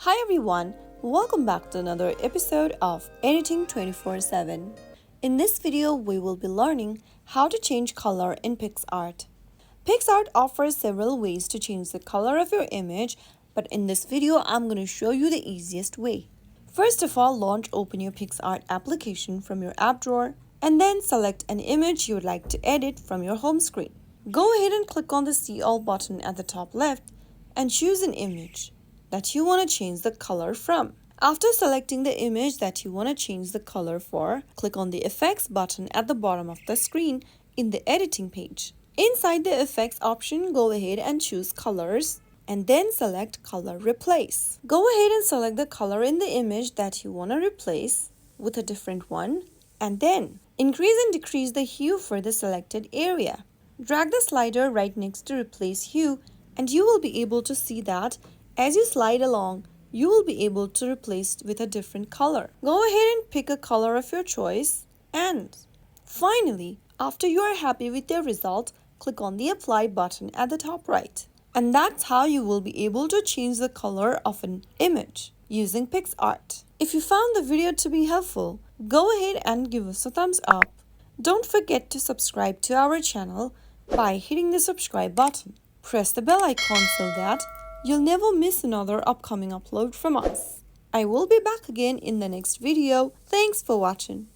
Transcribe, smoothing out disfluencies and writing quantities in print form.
Hi everyone, welcome back to another episode of Editing 24/7. In this video, we will be learning how to change color in PicsArt. PicsArt offers several ways to change the color of your image, but in this video, I'm going to show you the easiest way. First of all, open your PicsArt application from your app drawer and then select an image you would like to edit from your home screen. Go ahead and click on the See All button at the top left and choose an image that you want to change the color from. After selecting the image that you want to change the color for, click on the Effects button at the bottom of the screen in the Editing page. Inside the Effects option, go ahead and choose Colors and then select Color Replace. Go ahead and select the color in the image that you want to replace with a different one and then increase and decrease the hue for the selected area. Drag the slider right next to Replace Hue and you will be able to see that as you slide along, you will be able to replace with a different color. Go ahead and pick a color of your choice. And finally, after you are happy with the result, click on the Apply button at the top right. And that's how you will be able to change the color of an image using PicsArt. If you found the video to be helpful, go ahead and give us a thumbs up. Don't forget to subscribe to our channel by hitting the subscribe button. Press the bell icon so that you'll never miss another upcoming upload from us. I will be back again in the next video. Thanks for watching.